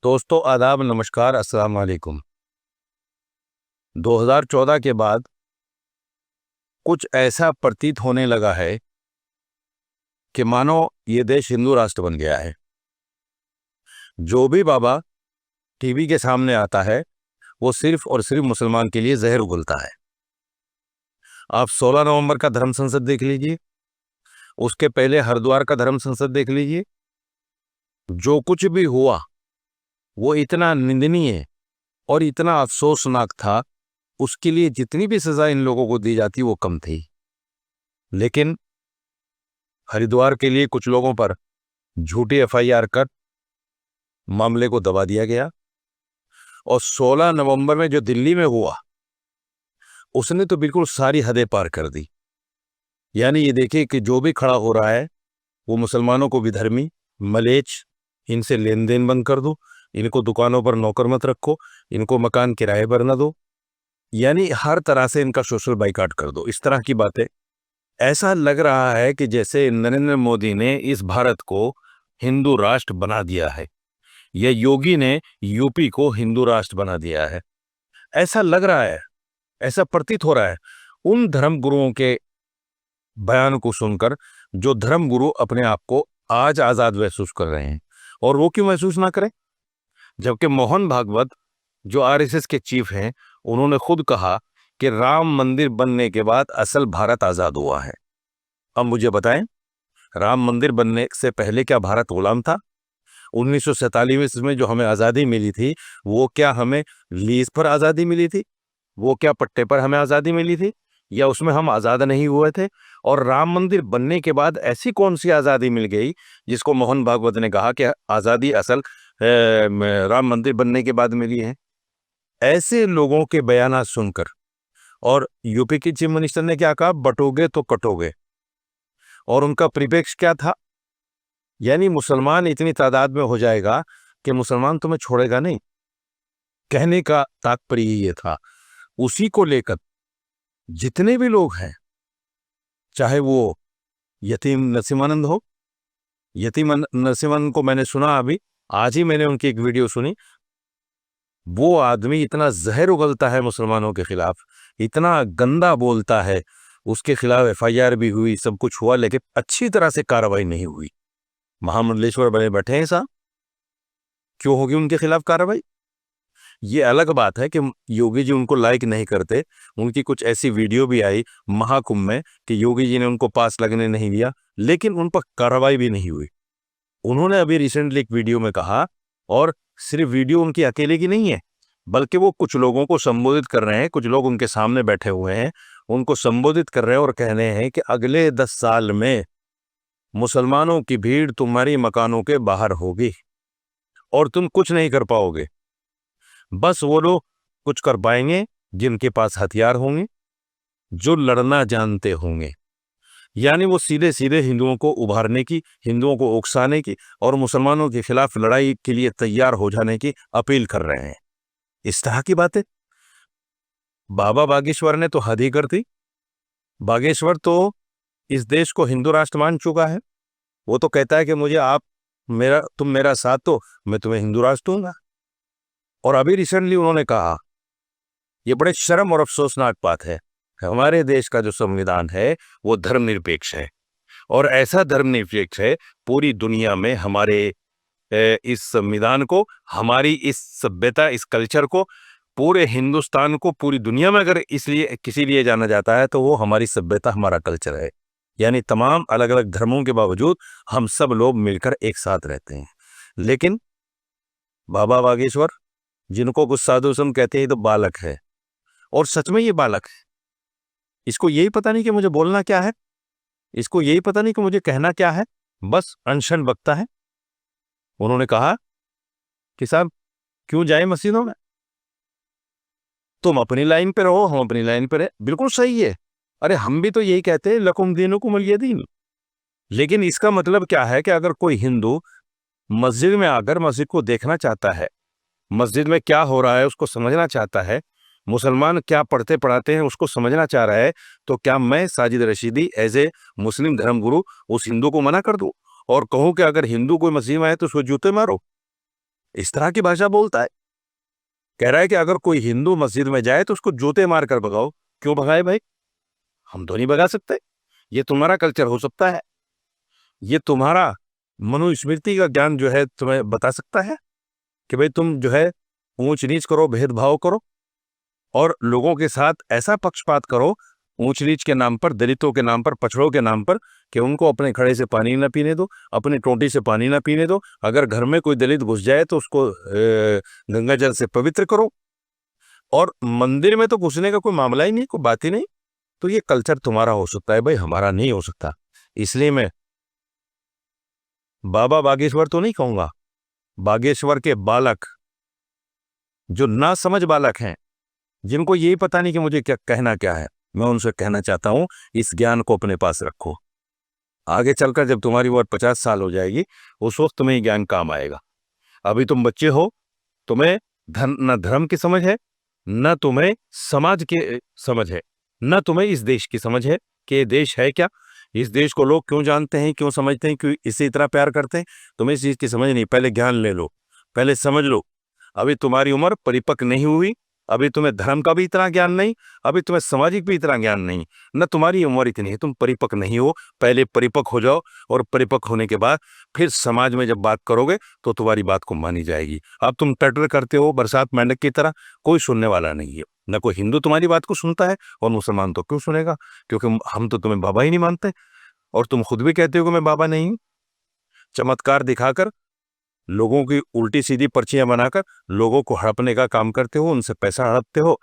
दोस्तों आदाब, नमस्कार, अस्सलाम वालेकुम। 2014 के बाद कुछ ऐसा प्रतीत होने लगा है कि मानो ये देश हिंदू राष्ट्र बन गया है। जो भी बाबा टीवी के सामने आता है वो सिर्फ और सिर्फ मुसलमान के लिए जहर उगलता है। आप 16 नवंबर का धर्म संसद देख लीजिए, उसके पहले हरिद्वार का धर्म संसद देख लीजिए। जो कुछ भी हुआ वो इतना निंदनीय और इतना अफसोसनाक था, उसके लिए जितनी भी सजा इन लोगों को दी जाती वो कम थी। लेकिन हरिद्वार के लिए कुछ लोगों पर झूठी एफआईआर कर मामले को दबा दिया गया, और 16 नवंबर में जो दिल्ली में हुआ उसने तो बिल्कुल सारी हदें पार कर दी। यानी ये देखिए कि जो भी खड़ा हो रहा है वो मुसलमानों को विधर्मी, मलेच्छ, इनसे लेन देन बंद कर दो, इनको दुकानों पर नौकर मत रखो, इनको मकान किराए पर न दो, यानी हर तरह से इनका सोशल बाइकाट कर दो, इस तरह की बातें। ऐसा लग रहा है कि जैसे नरेंद्र मोदी ने इस भारत को हिंदू राष्ट्र बना दिया है, या योगी ने यूपी को हिंदू राष्ट्र बना दिया है। ऐसा लग रहा है, ऐसा प्रतीत हो रहा है उन धर्म गुरुओं के बयान को सुनकर जो धर्म गुरु अपने आप को आज आजाद महसूस कर रहे हैं। और वो क्यों महसूस ना करें, जबकि मोहन भागवत जो आरएसएस के चीफ हैं, उन्होंने खुद कहा कि राम मंदिर बनने के बाद असल भारत आजाद हुआ है। अब मुझे बताएं, राम मंदिर बनने से पहले क्या भारत गुलाम था? 1947 में जो हमें आज़ादी मिली थी, वो क्या हमें लीज पर आज़ादी मिली थी? वो क्या पट्टे पर हमें आज़ादी मिली थी, या उसमें हम आज़ाद नहीं हुए थे? और राम मंदिर बनने के बाद ऐसी कौन सी आज़ादी मिल गई जिसको मोहन भागवत ने कहा कि आज़ादी असल राम मंदिर बनने के बाद मिली है? ऐसे लोगों के बयान सुनकर, और यूपी की चीफ मिनिस्टर ने क्या कहा, बटोगे तो कटोगे, और उनका परिप्रेक्ष्य क्या था, यानी मुसलमान इतनी तादाद में हो जाएगा कि मुसलमान तुम्हें छोड़ेगा नहीं। कहने का तात्पर्य ये था। उसी को लेकर जितने भी लोग हैं, चाहे वो यतीम नरसिम्हानंद हो, यतीम नरसिम्हानंद को मैंने सुना, अभी आज ही मैंने उनकी एक वीडियो सुनी। वो आदमी इतना जहर उगलता है मुसलमानों के खिलाफ, इतना गंदा बोलता है, उसके खिलाफ एफआईआर भी हुई, सब कुछ हुआ, लेकिन अच्छी तरह से कार्रवाई नहीं हुई। महामंडलेश्वर बने बैठे हैं साहब, क्यों होगी उनके खिलाफ कार्रवाई? ये अलग बात है कि योगी जी उनको लाइक नहीं करते। उनकी कुछ ऐसी वीडियो भी आई महाकुंभ में कि योगी जी ने उनको पास लगने नहीं दिया, लेकिन उन पर कार्रवाई भी नहीं हुई। उन्होंने अभी रिसेंटली एक वीडियो में कहा, और सिर्फ वीडियो उनकी अकेले की नहीं है, बल्कि वो कुछ लोगों को संबोधित कर रहे हैं, कुछ लोग उनके सामने बैठे हुए हैं, उनको संबोधित कर रहे हैं और कह रहे हैं कि अगले 10 साल में मुसलमानों की भीड़ तुम्हारी मकानों के बाहर होगी और तुम कुछ नहीं कर पाओगे। बस वो लोग कुछ कर पाएंगे जिनके पास हथियार होंगे, जो लड़ना जानते होंगे। यानी वो सीधे सीधे हिंदुओं को उभारने की, हिंदुओं को उकसाने की और मुसलमानों के खिलाफ लड़ाई के लिए तैयार हो जाने की अपील कर रहे हैं। इस तरह की बातें बाबा बागेश्वर ने तो हद ही कर दी। बागेश्वर तो इस देश को हिंदू राष्ट्र मान चुका है। वो तो कहता है कि मुझे तुम मेरा साथ दो, मैं तुम्हें हिंदू राष्ट्र दूंगा। और अभी रिसेंटली उन्होंने कहा, ये बड़े शर्म और अफसोसनाक बात है, हमारे देश का जो संविधान है वो धर्मनिरपेक्ष है, और ऐसा धर्मनिरपेक्ष है पूरी दुनिया में। हमारे इस संविधान को, हमारी इस सभ्यता, इस कल्चर को, पूरे हिंदुस्तान को, पूरी दुनिया में अगर इसलिए किसी लिए जाना जाता है तो वो हमारी सभ्यता, हमारा कल्चर है। यानी तमाम अलग अलग धर्मों के बावजूद हम सब लोग मिलकर एक साथ रहते हैं। लेकिन बाबा बागेश्वर, जिनको कुछ साधु संत कहते हैं, तो बालक है, और सच में ये बालक है। इसको यही पता नहीं कि मुझे बोलना क्या है, इसको यही पता नहीं कि मुझे कहना क्या है, बस अनशन बकता है। उन्होंने कहा कि साहब क्यों जाए मस्जिदों में, तुम अपनी लाइन पे रहो, हम अपनी लाइन पे रहे। बिल्कुल सही है। अरे हम भी तो यही कहते हैं, लकुम दीनुकुम वलिय दीन। लेकिन इसका मतलब क्या है कि अगर कोई हिंदू मस्जिद में आकर मस्जिद को देखना चाहता है, मस्जिद में क्या हो रहा है उसको समझना चाहता है, मुसलमान क्या पढ़ते पढ़ाते हैं उसको समझना चाह रहा है, तो क्या मैं साजिद रशीदी एज ए मुस्लिम धर्मगुरु उस हिंदू को मना कर दूं और कहूं कि अगर हिंदू कोई मस्जिद में आए तो उसको जूते मारो? इस तरह की भाषा बोलता है। कह रहा है कि अगर कोई हिंदू मस्जिद में जाए तो उसको जूते मार कर भगाओ। क्यों भगाए भाई? हम तो नहीं भगा सकते। ये तुम्हारा कल्चर हो सकता है, ये तुम्हारा मनुस्मृति का ज्ञान जो है तुम्हें बता सकता है कि भाई तुम जो है ऊंच नीच करो, भेदभाव करो और लोगों के साथ ऐसा पक्षपात करो ऊंच नीच के नाम पर, दलितों के नाम पर, पछड़ों के नाम पर, कि उनको अपने खड़े से पानी ना पीने दो, अपनी टोंटी से पानी ना पीने दो। अगर घर में कोई दलित घुस जाए तो उसको गंगा जल से पवित्र करो, और मंदिर में तो घुसने का कोई मामला ही नहीं, कोई बात ही नहीं। तो ये कल्चर तुम्हारा हो सकता है भाई, हमारा नहीं हो सकता। इसलिए मैं बाबा बागेश्वर तो नहीं कहूंगा, बागेश्वर के बालक, जो ना समझ बालक हैं, जिनको यही पता नहीं कि मुझे क्या कहना क्या है, मैं उनसे कहना चाहता हूं इस ज्ञान को अपने पास रखो। आगे चलकर जब तुम्हारी उम्र 50 साल हो जाएगी, उस वक्त तुम्हें ज्ञान काम आएगा। अभी तुम बच्चे हो, तुम्हें न धर्म की समझ है, न तुम्हें समाज की समझ है, न तुम्हें इस देश की समझ है कि ये देश है क्या, इस देश को लोग क्यों जानते हैं, क्यों समझते हैं, क्यों इससे इतना प्यार करते हैं। तुम्हें इस चीज की समझ नहीं। पहले ज्ञान ले लो, पहले समझ लो। अभी तुम्हारी उम्र परिपक्व नहीं हुई, अभी तुम्हें धर्म का भी इतना ज्ञान नहीं, अभी तुम्हें सामाजिक भी इतना ज्ञान नहीं, न तुम्हारी उम्र इतनी है, तुम परिपक्व नहीं हो। पहले परिपक्व हो जाओ, और परिपक्व होने के बाद फिर समाज में जब बात करोगे तो तुम्हारी बात को मानी जाएगी। अब तुम टटर करते हो बरसात मेंढक की तरह, कोई सुनने वाला नहीं है। न कोई हिंदू तुम्हारी बात को सुनता है, और मुसलमान तो क्यों सुनेगा, क्योंकि हम तो तुम्हें बाबा ही नहीं मानते, और तुम खुद भी कहते हो कि मैं बाबा नहीं हूं। चमत्कार दिखाकर, लोगों की उल्टी सीधी पर्चियां बनाकर लोगों को हड़पने का काम करते हो, उनसे पैसा हड़पते हो।